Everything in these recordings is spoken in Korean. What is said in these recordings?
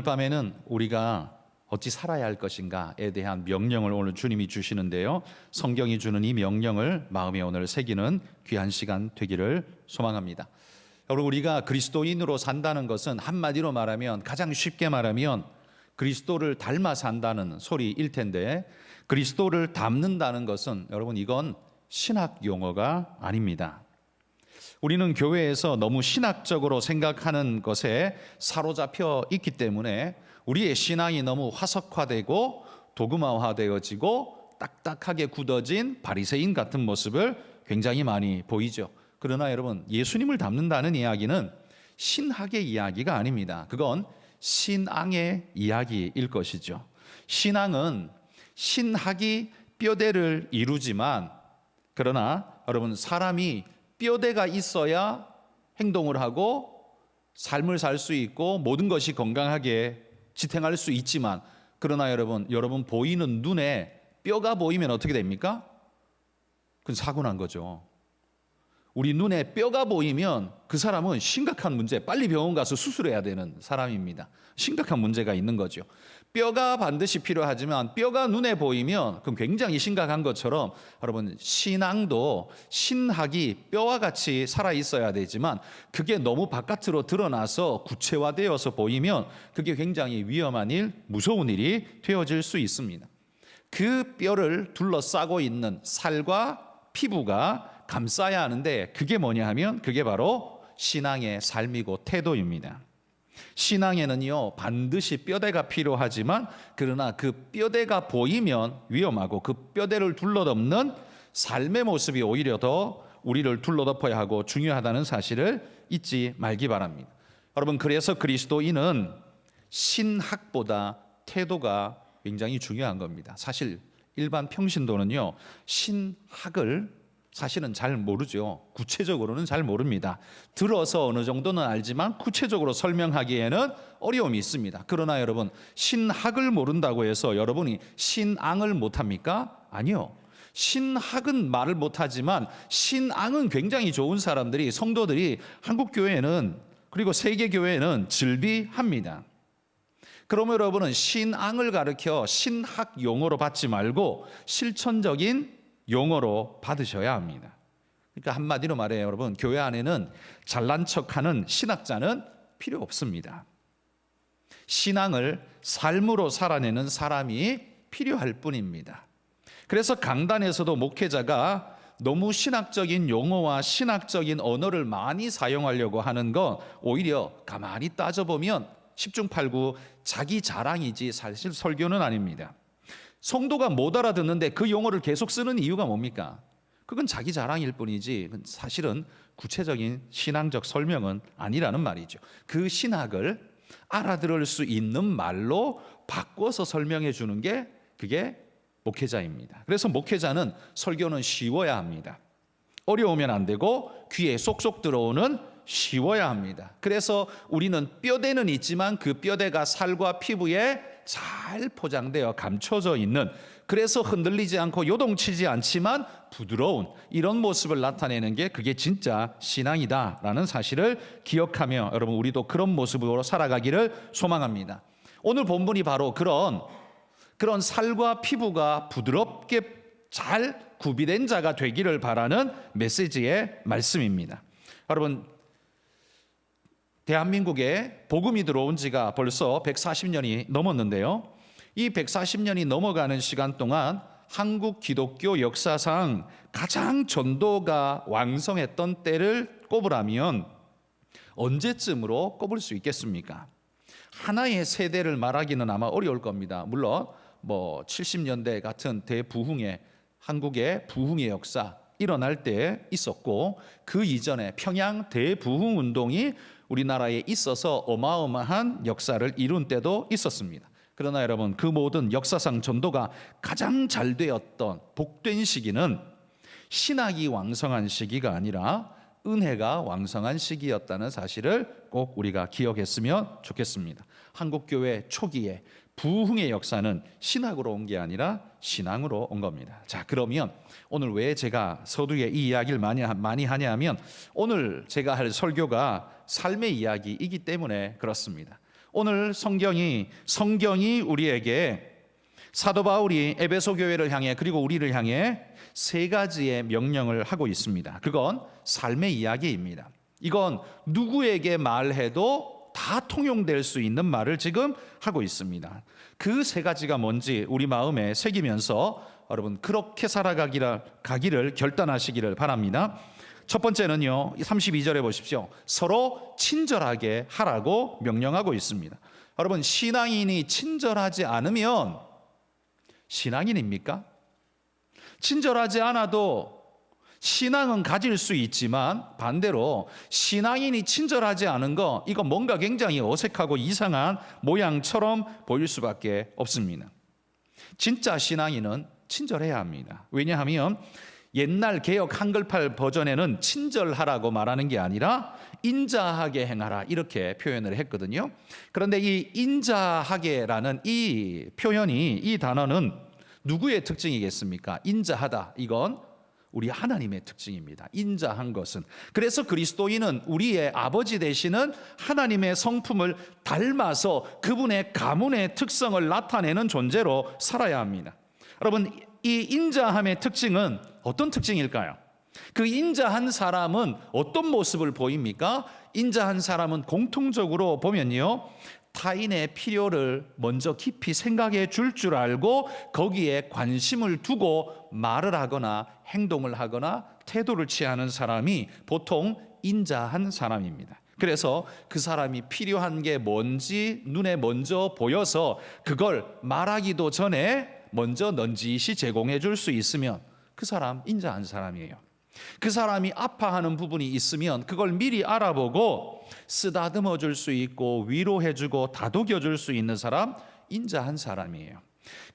오늘 밤에는 우리가 어찌 살아야 할 것인가에 대한 명령을 오늘 주님이 주시는데요, 성경이 주는 이 명령을 마음에 오늘 새기는 귀한 시간 되기를 소망합니다. 여러분, 우리가 그리스도인으로 산다는 것은 한마디로 말하면, 가장 쉽게 말하면 그리스도를 닮아 산다는 소리일 텐데, 그리스도를 닮는다는 것은 여러분, 이건 신학 용어가 아닙니다. 우리는 교회에서 너무 신학적으로 생각하는 것에 사로잡혀 있기 때문에 우리의 신앙이 너무 화석화되고 도그마화되어지고 딱딱하게 굳어진 바리새인 같은 모습을 굉장히 많이 보이죠. 그러나 여러분, 예수님을 닮는다는 이야기는 신학의 이야기가 아닙니다. 그건 신앙의 이야기일 것이죠. 신앙은 신학이 뼈대를 이루지만, 그러나 여러분, 사람이 뼈대가 있어야 행동을 하고 삶을 살 수 있고 모든 것이 건강하게 지탱할 수 있지만, 그러나 여러분 보이는 눈에 뼈가 보이면 어떻게 됩니까? 그건 사고 난 거죠. 우리 눈에 뼈가 보이면 그 사람은 심각한 문제, 빨리 병원 가서 수술해야 되는 사람입니다. 심각한 문제가 있는 거죠. 뼈가 반드시 필요하지만 뼈가 눈에 보이면 그건 굉장히 심각한 것처럼, 여러분, 신앙도 신학이 뼈와 같이 살아 있어야 되지만 그게 너무 바깥으로 드러나서 구체화되어서 보이면 그게 굉장히 위험한 일, 무서운 일이 되어질 수 있습니다. 그 뼈를 둘러싸고 있는 살과 피부가 감싸야 하는데, 그게 뭐냐 하면 그게 바로 신앙의 삶이고 태도입니다. 신앙에는요, 반드시 뼈대가 필요하지만, 그러나 그 뼈대가 보이면 위험하고 그 뼈대를 둘러덮는 삶의 모습이 오히려 더 우리를 둘러덮어야 하고 중요하다는 사실을 잊지 말기 바랍니다. 여러분, 그래서 그리스도인은 신학보다 태도가 굉장히 중요한 겁니다. 사실 일반 평신도는요, 신학을 사실은 잘 모르죠. 구체적으로는 잘 모릅니다. 들어서 어느 정도는 알지만 구체적으로 설명하기에는 어려움이 있습니다. 그러나 여러분, 신학을 모른다고 해서 여러분이 신앙을 못합니까? 아니요. 신학은 말을 못하지만 신앙은 굉장히 좋은 사람들이, 성도들이 한국교회는, 그리고 세계교회는 즐비합니다. 그러면 여러분은 신앙을 가르쳐 신학 용어로 받지 말고 실천적인 용어로 받으셔야 합니다. 그러니까 한마디로 말해요, 여러분, 교회 안에는 잘난 척하는 신학자는 필요 없습니다. 신앙을 삶으로 살아내는 사람이 필요할 뿐입니다. 그래서 강단에서도 목회자가 너무 신학적인 용어와 신학적인 언어를 많이 사용하려고 하는 건 오히려 가만히 따져보면 10중 8구 자기 자랑이지 사실 설교는 아닙니다. 성도가 못 알아듣는데 그 용어를 계속 쓰는 이유가 뭡니까? 그건 자기 자랑일 뿐이지 사실은 구체적인 신앙적 설명은 아니라는 말이죠. 그 신학을 알아들을 수 있는 말로 바꿔서 설명해 주는 게 그게 목회자입니다. 그래서 목회자는 설교는 쉬워야 합니다. 어려우면 안 되고 귀에 쏙쏙 들어오는 쉬워야 합니다. 그래서 우리는 뼈대는 있지만 그 뼈대가 살과 피부에 잘 포장되어 감춰져 있는, 그래서 흔들리지 않고 요동치지 않지만 부드러운 이런 모습을 나타내는 게 그게 진짜 신앙이다라는 사실을 기억하며 여러분, 우리도 그런 모습으로 살아가기를 소망합니다. 오늘 본문이 바로 그런 살과 피부가 부드럽게 잘 구비된 자가 되기를 바라는 메시지의 말씀입니다. 여러분, 대한민국에 복음이 들어온 지가 벌써 140년이 넘었는데요, 이 140년이 넘어가는 시간 동안 한국 기독교 역사상 가장 전도가 왕성했던 때를 꼽으라면 언제쯤으로 꼽을 수 있겠습니까? 하나의 세대를 말하기는 아마 어려울 겁니다. 물론 70년대 같은 대부흥의, 한국의 부흥의 역사 일어날 때 있었고, 그 이전에 평양 대부흥 운동이 우리나라에 있어서 어마어마한 역사를 이룬 때도 있었습니다. 그러나 여러분, 그 모든 역사상 전도가 가장 잘 되었던 복된 시기는 신학이 왕성한 시기가 아니라 은혜가 왕성한 시기였다는 사실을 꼭 우리가 기억했으면 좋겠습니다. 한국교회 초기에 부흥의 역사는 신학으로 온 게 아니라 신앙으로 온 겁니다. 자, 그러면 오늘 왜 제가 서두에 이 이야기를 많이 하냐 하면, 오늘 제가 할 설교가 삶의 이야기이기 때문에 그렇습니다. 오늘 성경이 우리에게 사도 바울이 에베소 교회를 향해 그리고 우리를 향해 세 가지의 명령을 하고 있습니다. 그건 삶의 이야기입니다. 이건 누구에게 말해도 다 통용될 수 있는 말을 지금 하고 있습니다. 그 세 가지가 뭔지 우리 마음에 새기면서 여러분 그렇게 살아가기를 결단하시기를 바랍니다. 첫 번째는요, 32절에 보십시오. 서로 친절하게 하라고 명령하고 있습니다. 여러분, 신앙인이 친절하지 않으면 신앙인입니까? 친절하지 않아도 신앙은 가질 수 있지만 반대로 신앙인이 친절하지 않은 거, 이거 뭔가 굉장히 어색하고 이상한 모양처럼 보일 수밖에 없습니다. 진짜 신앙인은 친절해야 합니다. 왜냐하면 옛날 개역 한글팔 버전에는 친절하라고 말하는 게 아니라 인자하게 행하라 이렇게 표현을 했거든요. 그런데 이 인자하게라는 이 표현이, 이 단어는 누구의 특징이겠습니까? 인자하다, 이건 우리 하나님의 특징입니다. 인자한 것은. 그래서 그리스도인은 우리의 아버지 되시는 하나님의 성품을 닮아서 그분의 가문의 특성을 나타내는 존재로 살아야 합니다. 여러분, 이 인자함의 특징은 어떤 특징일까요? 그 인자한 사람은 어떤 모습을 보입니까? 인자한 사람은 공통적으로 보면요, 타인의 필요를 먼저 깊이 생각해 줄 알고 거기에 관심을 두고 말을 하거나 행동을 하거나 태도를 취하는 사람이 보통 인자한 사람입니다. 그래서 그 사람이 필요한 게 뭔지 눈에 먼저 보여서 그걸 말하기도 전에 먼저 넌지시 제공해 줄 수 있으면 그 사람 인자한 사람이에요. 그 사람이 아파하는 부분이 있으면 그걸 미리 알아보고 쓰다듬어 줄 수 있고 위로해 주고 다독여 줄 수 있는 사람, 인자한 사람이에요.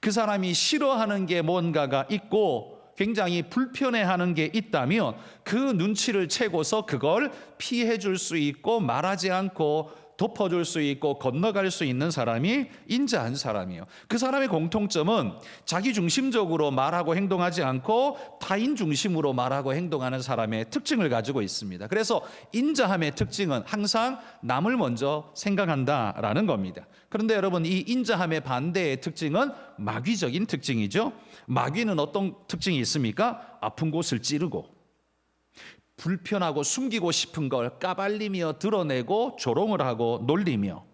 그 사람이 싫어하는 게 뭔가가 있고 굉장히 불편해하는 게 있다면 그 눈치를 채고서 그걸 피해 줄 수 있고 말하지 않고 덮어줄 수 있고 건너갈 수 있는 사람이 인자한 사람이에요. 그 사람의 공통점은 자기 중심적으로 말하고 행동하지 않고 타인 중심으로 말하고 행동하는 사람의 특징을 가지고 있습니다. 그래서 인자함의 특징은 항상 남을 먼저 생각한다라는 겁니다. 그런데 여러분, 이 인자함의 반대의 특징은 마귀적인 특징이죠. 마귀는 어떤 특징이 있습니까? 아픈 곳을 찌르고 불편하고 숨기고 싶은 걸 까발리며 드러내고 조롱을 하고 놀리며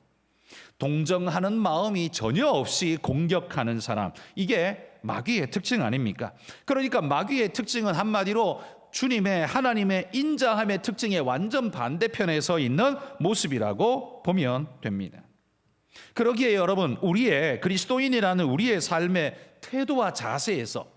동정하는 마음이 전혀 없이 공격하는 사람, 이게 마귀의 특징 아닙니까? 그러니까 마귀의 특징은 한마디로 주님의 하나님의 인자함의 특징의 완전 반대편에 서 있는 모습이라고 보면 됩니다. 그러기에 여러분, 우리의 그리스도인이라는 우리의 삶의 태도와 자세에서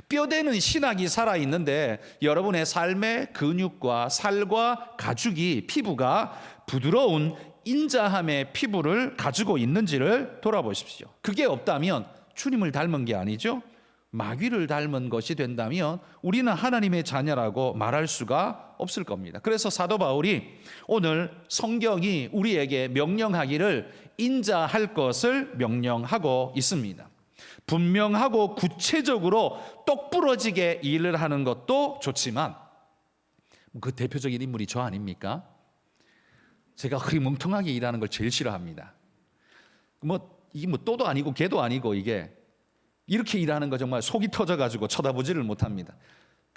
뼈대는 신학이 살아있는데 여러분의 삶의 근육과 살과 가죽이, 피부가 부드러운 인자함의 피부를 가지고 있는지를 돌아보십시오. 그게 없다면 주님을 닮은 게 아니죠. 마귀를 닮은 것이 된다면 우리는 하나님의 자녀라고 말할 수가 없을 겁니다. 그래서 사도 바울이 오늘 성경이 우리에게 명령하기를 인자할 것을 명령하고 있습니다. 분명하고 구체적으로 똑부러지게 일을 하는 것도 좋지만 그 대표적인 인물이 저 아닙니까? 제가 흐리멍텅하게 일하는 걸 제일 싫어합니다. 이게 또도 아니고 개도 아니고 이게 이렇게 일하는 거 정말 속이 터져가지고 쳐다보지를 못합니다.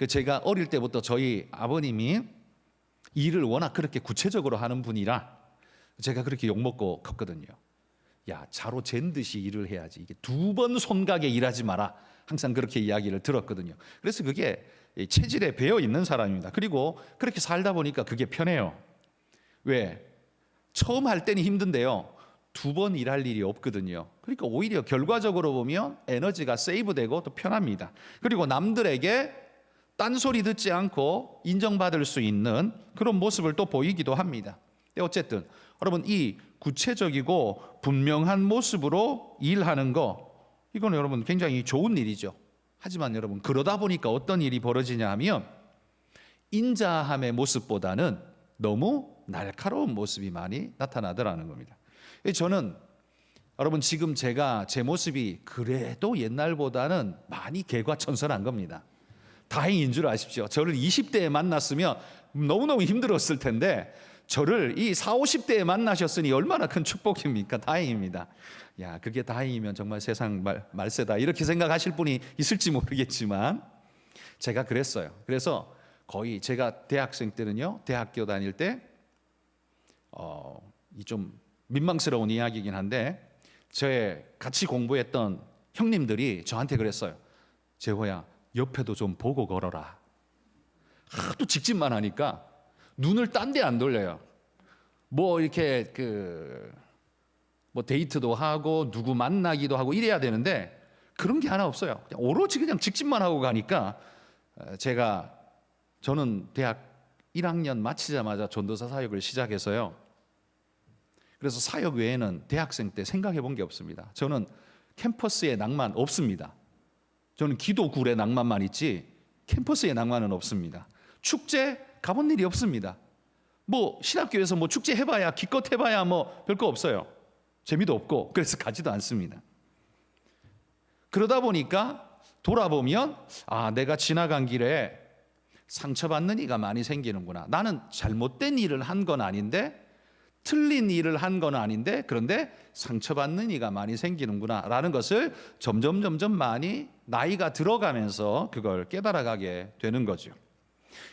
제가 어릴 때부터 저희 아버님이 일을 워낙 그렇게 구체적으로 하는 분이라 제가 그렇게 욕먹고 컸거든요. 야, 자로 잰 듯이 일을 해야지. 이게 두 번 손가게 일하지 마라. 항상 그렇게 이야기를 들었거든요. 그래서 그게 체질에 배어 있는 사람입니다. 그리고 그렇게 살다 보니까 그게 편해요. 왜? 처음 할 때는 힘든데요, 두 번 일할 일이 없거든요. 그러니까 오히려 결과적으로 보면 에너지가 세이브되고 또 편합니다. 그리고 남들에게 딴소리 듣지 않고 인정받을 수 있는 그런 모습을 또 보이기도 합니다. 어쨌든 여러분, 이 구체적이고 분명한 모습으로 일하는 거, 이건 여러분 굉장히 좋은 일이죠. 하지만 여러분, 그러다 보니까 어떤 일이 벌어지냐 하면 인자함의 모습보다는 너무 날카로운 모습이 많이 나타나더라는 겁니다. 저는 여러분, 지금 제가 제 모습이 그래도 옛날보다는 많이 개과천선한 겁니다. 다행인 줄 아십시오. 저를 20대에 만났으면 너무너무 힘들었을 텐데 저를 이 40, 50대에 만나셨으니 얼마나 큰 축복입니까? 다행입니다. 야, 그게 다행이면 정말 세상 말세다 이렇게 생각하실 분이 있을지 모르겠지만 제가 그랬어요. 그래서 거의 제가 대학생 때는요, 대학교 다닐 때 이 좀 민망스러운 이야기이긴 한데 저의 같이 공부했던 형님들이 저한테 그랬어요. 재호야, 옆에도 좀 보고 걸어라. 하도 직진만 하니까 눈을 딴 데 안 돌려요. 뭐 이렇게 뭐 데이트도 하고 누구 만나기도 하고 이래야 되는데 그런 게 하나 없어요. 오로지 그냥 직진만 하고 가니까 저는 대학 1학년 마치자마자 전도사 사역을 시작해서요. 그래서 사역 외에는 대학생 때 생각해 본 게 없습니다. 저는 캠퍼스의 낭만 없습니다. 저는 기도굴의 낭만만 있지 캠퍼스의 낭만은 없습니다. 축제 가본 일이 없습니다. 뭐 신학교에서 뭐 축제 해봐야 기껏 해봐야 뭐 별거 없어요. 재미도 없고 그래서 가지도 않습니다. 그러다 보니까 돌아보면 내가 지나간 길에 상처받는 이가 많이 생기는구나. 나는 잘못된 일을 한 건 아닌데 틀린 일을 한 건 아닌데 그런데 상처받는 이가 많이 생기는구나 라는 것을 점점 많이 나이가 들어가면서 그걸 깨달아가게 되는 거죠.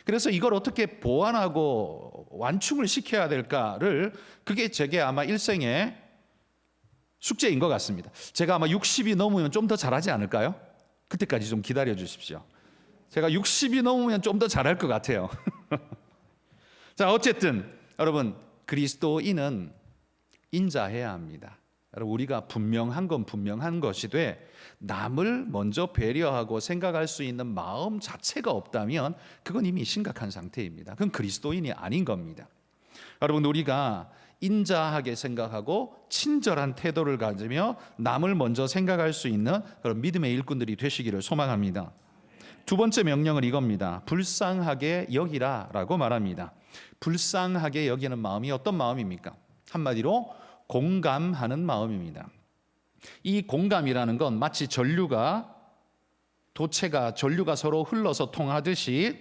그래서 이걸 어떻게 보완하고 완충을 시켜야 될까를 그게 제게 아마 일생의 숙제인 것 같습니다. 제가 아마 60이 넘으면 좀 더 잘하지 않을까요? 그때까지 좀 기다려 주십시오. 제가 60이 넘으면 좀 더 잘할 것 같아요. 자, 어쨌든 여러분 그리스도인은 인자해야 합니다. 여러분 우리가 분명한 건 분명한 것이되 남을 먼저 배려하고 생각할 수 있는 마음 자체가 없다면 그건 이미 심각한 상태입니다. 그건 그리스도인이 아닌 겁니다. 여러분 우리가 인자하게 생각하고 친절한 태도를 가지며 남을 먼저 생각할 수 있는 그런 믿음의 일꾼들이 되시기를 소망합니다. 두 번째 명령은 이겁니다. 불쌍하게 여기라라고 말합니다. 불쌍하게 여기는 마음이 어떤 마음입니까? 한마디로 공감하는 마음입니다. 이 공감이라는 건 마치 전류가 서로 흘러서 통하듯이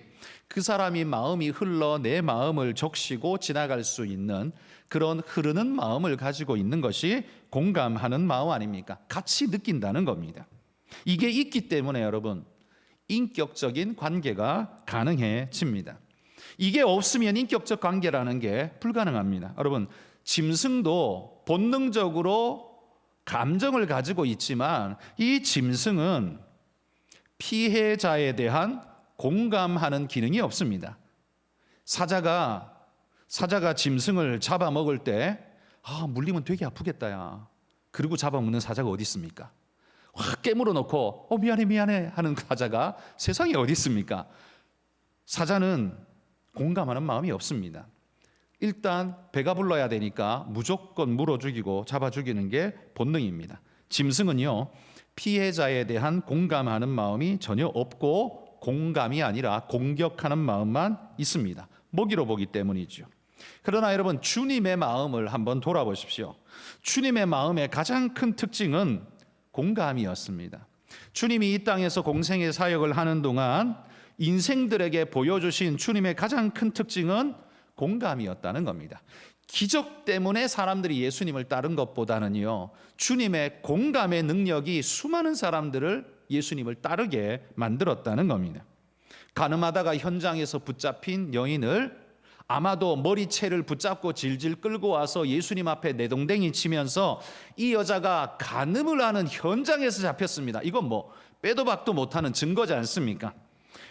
그 사람이 마음이 흘러 내 마음을 적시고 지나갈 수 있는 그런 흐르는 마음을 가지고 있는 것이 공감하는 마음 아닙니까? 같이 느낀다는 겁니다. 이게 있기 때문에 여러분 인격적인 관계가 가능해집니다. 이게 없으면 인격적 관계라는 게 불가능합니다. 여러분 짐승도 본능적으로 감정을 가지고 있지만 이 짐승은 피해자에 대한 공감하는 기능이 없습니다. 사자가 짐승을 잡아먹을 때 물리면 되게 아프겠다 야. 그리고 잡아먹는 사자가 어디 있습니까? 확 깨물어 놓고 미안해 하는 사자가 세상에 어디 있습니까? 사자는 공감하는 마음이 없습니다. 일단 배가 불러야 되니까 무조건 물어 죽이고 잡아 죽이는 게 본능입니다. 짐승은요 피해자에 대한 공감하는 마음이 전혀 없고 공감이 아니라 공격하는 마음만 있습니다. 먹이로 보기 때문이죠. 그러나 여러분 주님의 마음을 한번 돌아보십시오. 주님의 마음의 가장 큰 특징은 공감이었습니다. 주님이 이 땅에서 공생의 사역을 하는 동안 인생들에게 보여주신 주님의 가장 큰 특징은 공감이었다는 겁니다. 기적 때문에 사람들이 예수님을 따른 것보다는요 주님의 공감의 능력이 수많은 사람들을 예수님을 따르게 만들었다는 겁니다. 가늠하다가 현장에서 붙잡힌 여인을 아마도 머리채를 붙잡고 질질 끌고 와서 예수님 앞에 내동댕이 치면서 이 여자가 간음을 하는 현장에서 잡혔습니다. 이건 뭐 빼도 박도 못하는 증거지 않습니까?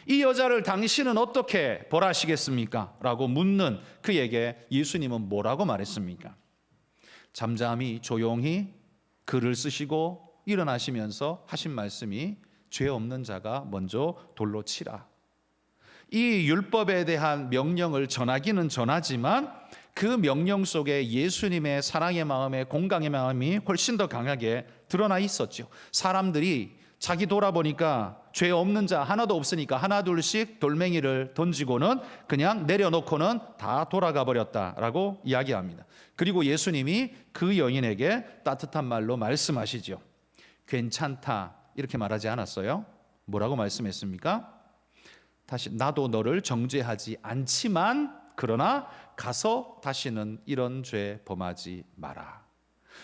이 여자를 당신은 어떻게 벌하시겠습니까? 라고 묻는 그에게 예수님은 뭐라고 말했습니까? 잠잠히 조용히 글을 쓰시고 일어나시면서 하신 말씀이 죄 없는 자가 먼저 돌로 치라. 이 율법에 대한 명령을 전하기는 전하지만 그 명령 속에 예수님의 사랑의 마음에 공감의 마음이 훨씬 더 강하게 드러나 있었죠. 사람들이 자기 돌아보니까 죄 없는 자 하나도 없으니까 하나 둘씩 돌멩이를 던지고는 그냥 내려놓고는 다 돌아가 버렸다라고 이야기합니다. 그리고 예수님이 그 여인에게 따뜻한 말로 말씀하시죠. 괜찮다 이렇게 말하지 않았어요? 뭐라고 말씀했습니까? 다시 나도 너를 정죄하지 않지만 그러나 가서 다시는 이런 죄 범하지 마라.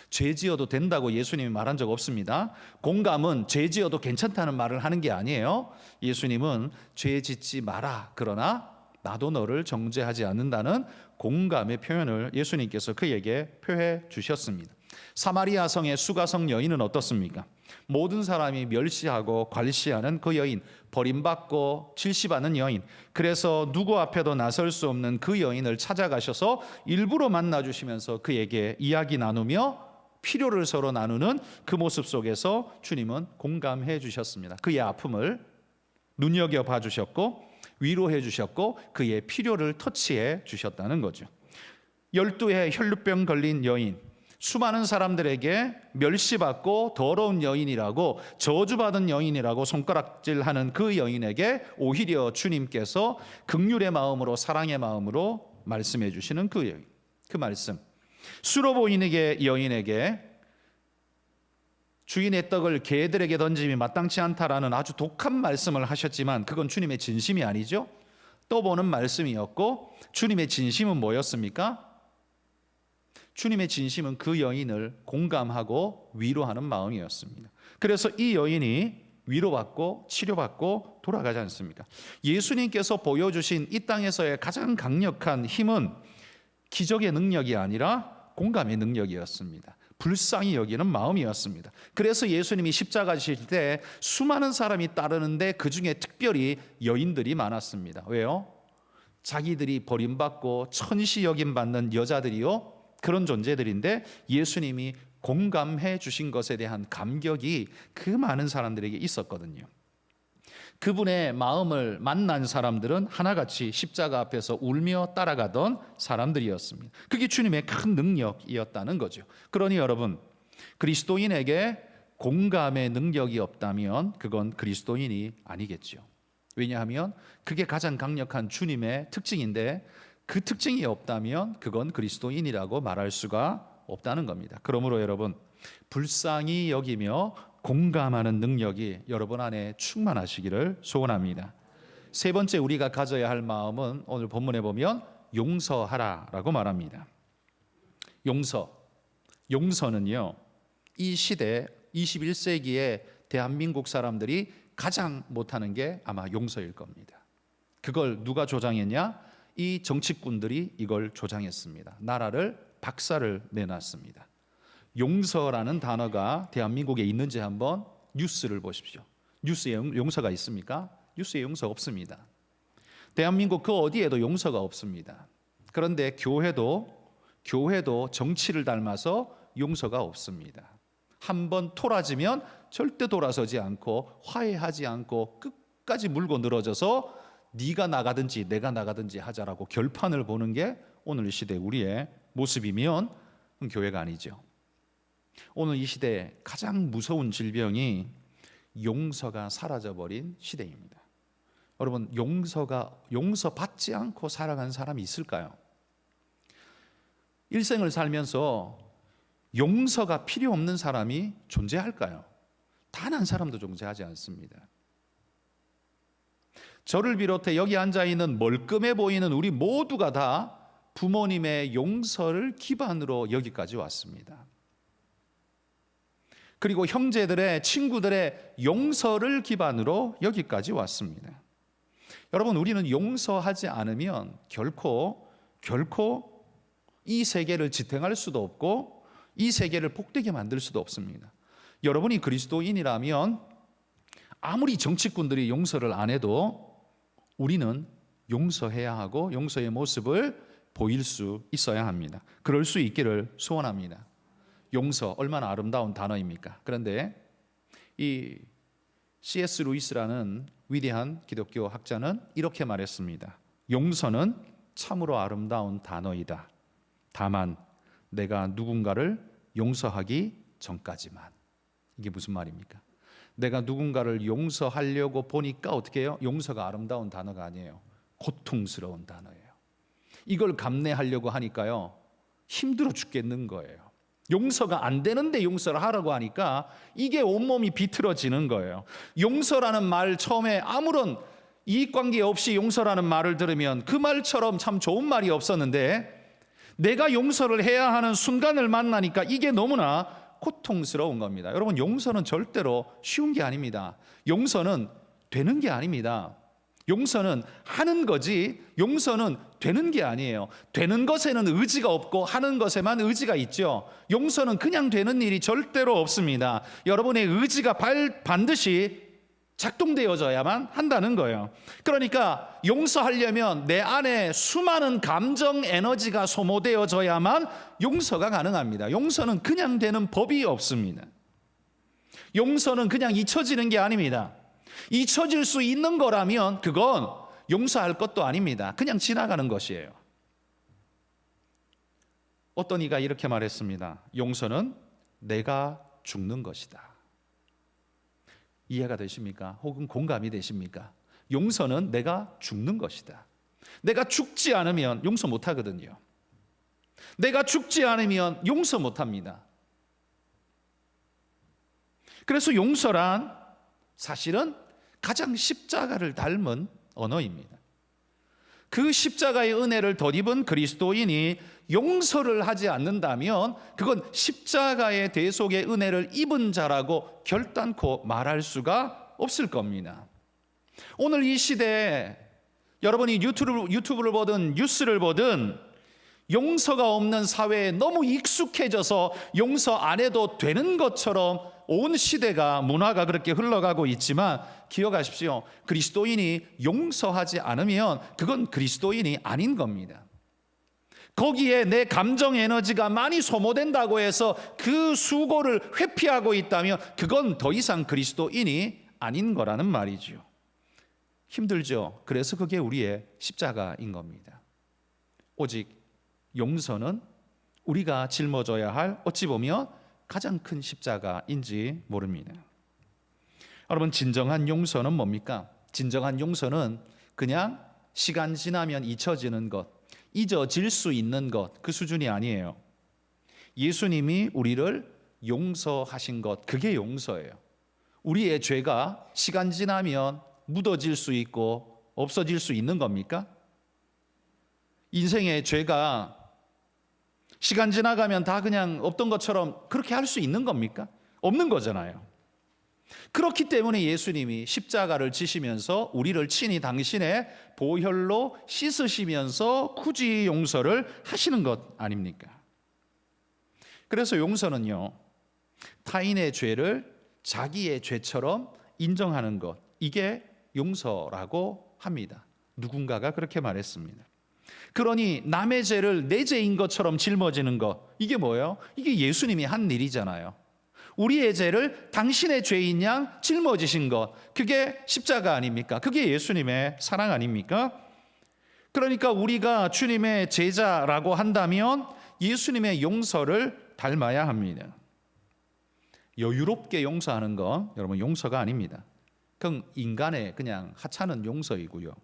죄 지어도 된다고 예수님이 말한 적 없습니다. 공감은 죄 지어도 괜찮다는 말을 하는 게 아니에요. 예수님은 죄 짓지 마라. 그러나 나도 너를 정죄하지 않는다는 공감의 표현을 예수님께서 그에게 표해 주셨습니다. 사마리아 성의 수가성 여인은 어떻습니까? 모든 사람이 멸시하고 괄시하는 그 여인, 버림받고 질시받는 여인, 그래서 누구 앞에도 나설 수 없는 그 여인을 찾아가셔서 일부러 만나주시면서 그에게 이야기 나누며 필요를 서로 나누는 그 모습 속에서 주님은 공감해 주셨습니다. 그의 아픔을 눈여겨봐 주셨고 위로해 주셨고 그의 필요를 터치해 주셨다는 거죠. 12해 혈루병 걸린 여인, 수많은 사람들에게 멸시받고 더러운 여인이라고 저주받은 여인이라고 손가락질하는 그 여인에게 오히려 주님께서 긍휼의 마음으로 사랑의 마음으로 말씀해 주시는 그 여인, 그 말씀. 수로 보이는 여인에게 주인의 떡을 개들에게 던짐이 마땅치 않다라는 아주 독한 말씀을 하셨지만 그건 주님의 진심이 아니죠. 떠보는 말씀이었고 주님의 진심은 뭐였습니까? 주님의 진심은 그 여인을 공감하고 위로하는 마음이었습니다. 그래서 이 여인이 위로받고 치료받고 돌아가지 않습니까? 예수님께서 보여주신 이 땅에서의 가장 강력한 힘은 기적의 능력이 아니라 공감의 능력이었습니다. 불쌍히 여기는 마음이었습니다. 그래서 예수님이 십자가 지실 때 수많은 사람이 따르는데 그중에 특별히 여인들이 많았습니다. 왜요? 자기들이 버림받고 천시 여김받는 여자들이요, 그런 존재들인데 예수님이 공감해 주신 것에 대한 감격이 그 많은 사람들에게 있었거든요. 그분의 마음을 만난 사람들은 하나같이 십자가 앞에서 울며 따라가던 사람들이었습니다. 그게 주님의 큰 능력이었다는 거죠. 그러니 여러분, 그리스도인에게 공감의 능력이 없다면 그건 그리스도인이 아니겠죠. 왜냐하면 그게 가장 강력한 주님의 특징인데 그 특징이 없다면 그건 그리스도인이라고 말할 수가 없다는 겁니다. 그러므로 여러분, 불쌍히 여기며 공감하는 능력이 여러분 안에 충만하시기를 소원합니다. 세 번째 우리가 가져야 할 마음은 오늘 본문에 보면 용서하라라고 말합니다. 용서는요, 이 시대 21세기의 대한민국 사람들이 가장 못하는 게 아마 용서일 겁니다. 그걸 누가 조장했냐? 이 정치꾼들이 이걸 조장했습니다. 나라를 박살을 내놨습니다. 용서라는 단어가 대한민국에 있는지 한번 뉴스를 보십시오. 뉴스에 용서가 있습니까? 뉴스에 용서 없습니다. 대한민국 그 어디에도 용서가 없습니다. 그런데 교회도 정치를 닮아서 용서가 없습니다. 한번 토라지면 절대 돌아서지 않고 화해하지 않고 끝까지 물고 늘어져서 네가 나가든지 내가 나가든지 하자라고 결판을 보는 게 오늘 시대 우리의 모습이면 교회가 아니죠. 오늘 이 시대에 가장 무서운 질병이 용서가 사라져버린 시대입니다. 여러분, 용서받지 않고 살아간 사람이 있을까요? 일생을 살면서 용서가 필요 없는 사람이 존재할까요? 단 한 사람도 존재하지 않습니다. 저를 비롯해 여기 앉아있는 멀끔해 보이는 우리 모두가 다 부모님의 용서를 기반으로 여기까지 왔습니다. 그리고 형제들의, 친구들의 용서를 기반으로 여기까지 왔습니다. 여러분, 우리는 용서하지 않으면 결코 이 세계를 지탱할 수도 없고 이 세계를 복되게 만들 수도 없습니다. 여러분이 그리스도인이라면 아무리 정치꾼들이 용서를 안 해도 우리는 용서해야 하고 용서의 모습을 보일 수 있어야 합니다. 그럴 수 있기를 소원합니다. 용서, 얼마나 아름다운 단어입니까? 그런데 이 C.S. 루이스라는 위대한 기독교 학자는 이렇게 말했습니다. 용서는 참으로 아름다운 단어이다. 다만 내가 누군가를 용서하기 전까지만. 이게 무슨 말입니까? 내가 누군가를 용서하려고 보니까 어떻게 해요? 용서가 아름다운 단어가 아니에요. 고통스러운 단어예요. 이걸 감내하려고 하니까요, 힘들어 죽겠는 거예요. 용서가 안 되는데 용서를 하라고 하니까 이게 온몸이 비틀어지는 거예요. 용서라는 말 처음에 아무런 이익관계 없이 용서라는 말을 들으면 그 말처럼 참 좋은 말이 없었는데 내가 용서를 해야 하는 순간을 만나니까 이게 너무나 고통스러운 겁니다. 여러분, 용서는 절대로 쉬운 게 아닙니다. 용서는 되는 게 아닙니다. 용서는 하는 거지 용서는 되는 게 아니에요. 되는 것에는 의지가 없고 하는 것에만 의지가 있죠. 용서는 그냥 되는 일이 절대로 없습니다. 여러분의 의지가 반드시 작동되어져야만 한다는 거예요. 그러니까 용서하려면 내 안에 수많은 감정 에너지가 소모되어져야만 용서가 가능합니다. 용서는 그냥 되는 법이 없습니다. 용서는 그냥 잊혀지는 게 아닙니다. 잊혀질 수 있는 거라면 그건 용서할 것도 아닙니다. 그냥 지나가는 것이에요. 어떤 이가 이렇게 말했습니다. 용서는 내가 죽는 것이다. 이해가 되십니까? 혹은 공감이 되십니까? 용서는 내가 죽는 것이다. 내가 죽지 않으면 용서 못 하거든요. 내가 죽지 않으면 용서 못 합니다. 그래서 용서란 사실은 가장 십자가를 닮은 언어입니다. 그 십자가의 은혜를 덧입은 그리스도인이 용서를 하지 않는다면 그건 십자가의 대속의 은혜를 입은 자라고 결단코 말할 수가 없을 겁니다. 오늘 이 시대에 여러분이 유튜브를 보든 뉴스를 보든 용서가 없는 사회에 너무 익숙해져서 용서 안 해도 되는 것처럼 온 시대가 문화가 그렇게 흘러가고 있지만 기억하십시오. 그리스도인이 용서하지 않으면 그건 그리스도인이 아닌 겁니다. 거기에 내 감정 에너지가 많이 소모된다고 해서 그 수고를 회피하고 있다면 그건 더 이상 그리스도인이 아닌 거라는 말이죠. 힘들죠. 그래서 그게 우리의 십자가인 겁니다. 오직 용서는 우리가 짊어져야 할 어찌 보면 가장 큰 십자가인지 모릅니다. 여러분, 진정한 용서는 뭡니까? 진정한 용서는 그냥 시간 지나면 잊혀지는 것, 잊어질 수 있는 것, 그 수준이 아니에요. 예수님이 우리를 용서하신 것, 그게 용서예요. 우리의 죄가 시간 지나면 묻어질 수 있고 없어질 수 있는 겁니까? 인생의 죄가 시간 지나가면 다 그냥 없던 것처럼 그렇게 할 수 있는 겁니까? 없는 거잖아요. 그렇기 때문에 예수님이 십자가를 지시면서 우리를 친히 당신의 보혈로 씻으시면서 굳이 용서를 하시는 것 아닙니까? 그래서 용서는요, 타인의 죄를 자기의 죄처럼 인정하는 것, 이게 용서라고 합니다. 누군가가 그렇게 말했습니다. 그러니 남의 죄를 내 죄인 것처럼 짊어지는 것, 이게 뭐예요? 이게 예수님이 한 일이잖아요. 우리의 죄를 당신의 죄인 양 짊어지신 것, 그게 십자가 아닙니까? 그게 예수님의 사랑 아닙니까? 그러니까 우리가 주님의 제자라고 한다면 예수님의 용서를 닮아야 합니다. 여유롭게 용서하는 건 여러분 용서가 아닙니다. 그건 인간의 그냥 하찮은 용서이고요.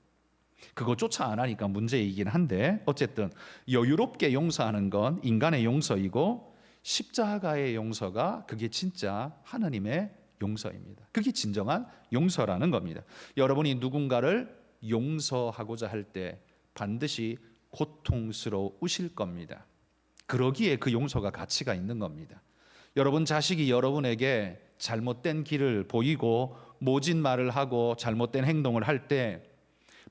그거조차 안 하니까 문제이긴 한데 어쨌든 여유롭게 용서하는 건 인간의 용서이고 십자가의 용서가 그게 진짜 하나님의 용서입니다. 그게 진정한 용서라는 겁니다. 여러분이 누군가를 용서하고자 할 때 반드시 고통스러우실 겁니다. 그러기에 그 용서가 가치가 있는 겁니다. 여러분 자식이 여러분에게 잘못된 길을 보이고 모진 말을 하고 잘못된 행동을 할 때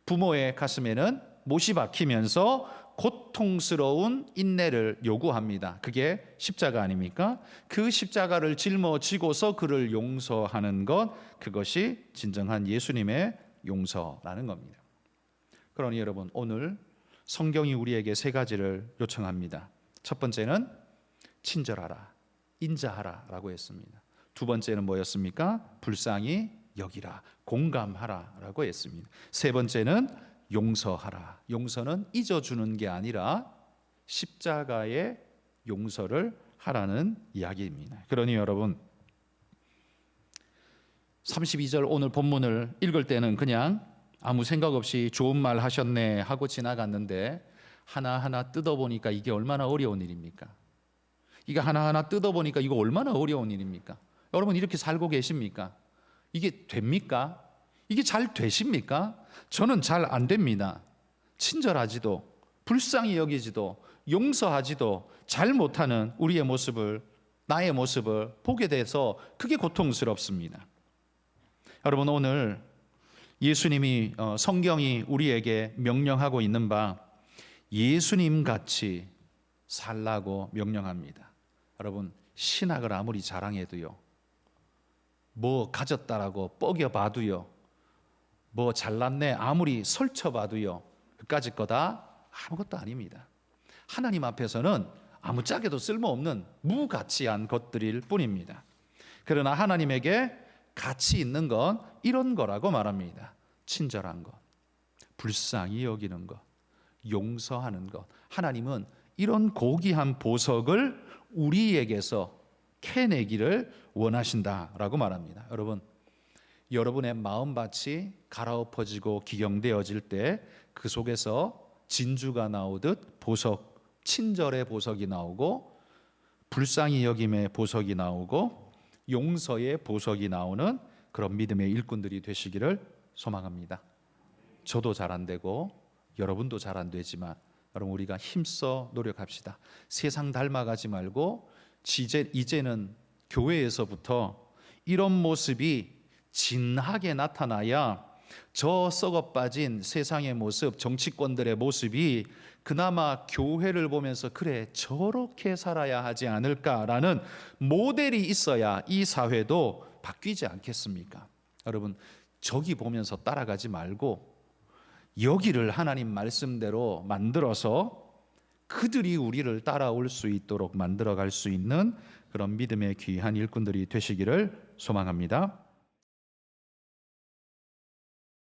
부모의 가슴에는 못이 박히면서 고통스러운 인내를 요구합니다. 그게 십자가 아닙니까? 그 십자가를 짊어지고서 그를 용서하는 것, 그것이 진정한 예수님의 용서라는 겁니다. 그러니 여러분, 오늘 성경이 우리에게 세 가지를 요청합니다. 첫 번째는 친절하라, 인자하라 라고 했습니다. 두 번째는 뭐였습니까? 불쌍히 여기라, 공감하라 라고 했습니다. 세 번째는 용서하라. 용서는 잊어주는 게 아니라 십자가의 용서를 하라는 이야기입니다. 그러니 여러분 32절 오늘 본문을 읽을 때는 그냥 아무 생각 없이 좋은 말 하셨네 하고 지나갔는데 하나하나 뜯어보니까 이게 얼마나 어려운 일입니까? 이게 하나하나 뜯어보니까 이거 얼마나 어려운 일입니까? 여러분 이렇게 살고 계십니까? 이게 됩니까? 이게 잘 되십니까? 저는 잘 안 됩니다. 친절하지도 불쌍히 여기지도 용서하지도 잘 못하는 우리의 모습을, 나의 모습을 보게 돼서 그게 고통스럽습니다. 여러분, 오늘 예수님이 성경이 우리에게 명령하고 있는 바 예수님 같이 살라고 명령합니다. 여러분, 신학을 아무리 자랑해도요, 뭐 가졌다라고 뻐겨봐도요, 뭐 잘났네 아무리 설쳐봐도요, 그까짓 거다 아무것도 아닙니다. 하나님 앞에서는 아무짝에도 쓸모없는 무가치한 것들일 뿐입니다. 그러나 하나님에게 가치 있는 건 이런 거라고 말합니다. 친절한 것, 불쌍히 여기는 것, 용서하는 것. 하나님은 이런 고귀한 보석을 우리에게서 캐내기를 원하신다라고 말합니다. 여러분, 여러분의 마음밭이 갈아엎어지고 기경되어질 때 그 속에서 진주가 나오듯 보석, 친절의 보석이 나오고 불쌍히 여김의 보석이 나오고 용서의 보석이 나오는 그런 믿음의 일꾼들이 되시기를 소망합니다. 저도 잘 안 되고 여러분도 잘 안 되지만 여러분, 우리가 힘써 노력합시다. 세상 닮아가지 말고 이제는 교회에서부터 이런 모습이 진하게 나타나야 저 썩어 빠진 세상의 모습, 정치권들의 모습이 그나마 교회를 보면서 그래 저렇게 살아야 하지 않을까라는 모델이 있어야 이 사회도 바뀌지 않겠습니까? 여러분, 저기 보면서 따라가지 말고 여기를 하나님 말씀대로 만들어서 그들이 우리를 따라올 수 있도록 만들어갈 수 있는 그런 믿음의 귀한 일꾼들이 되시기를 소망합니다.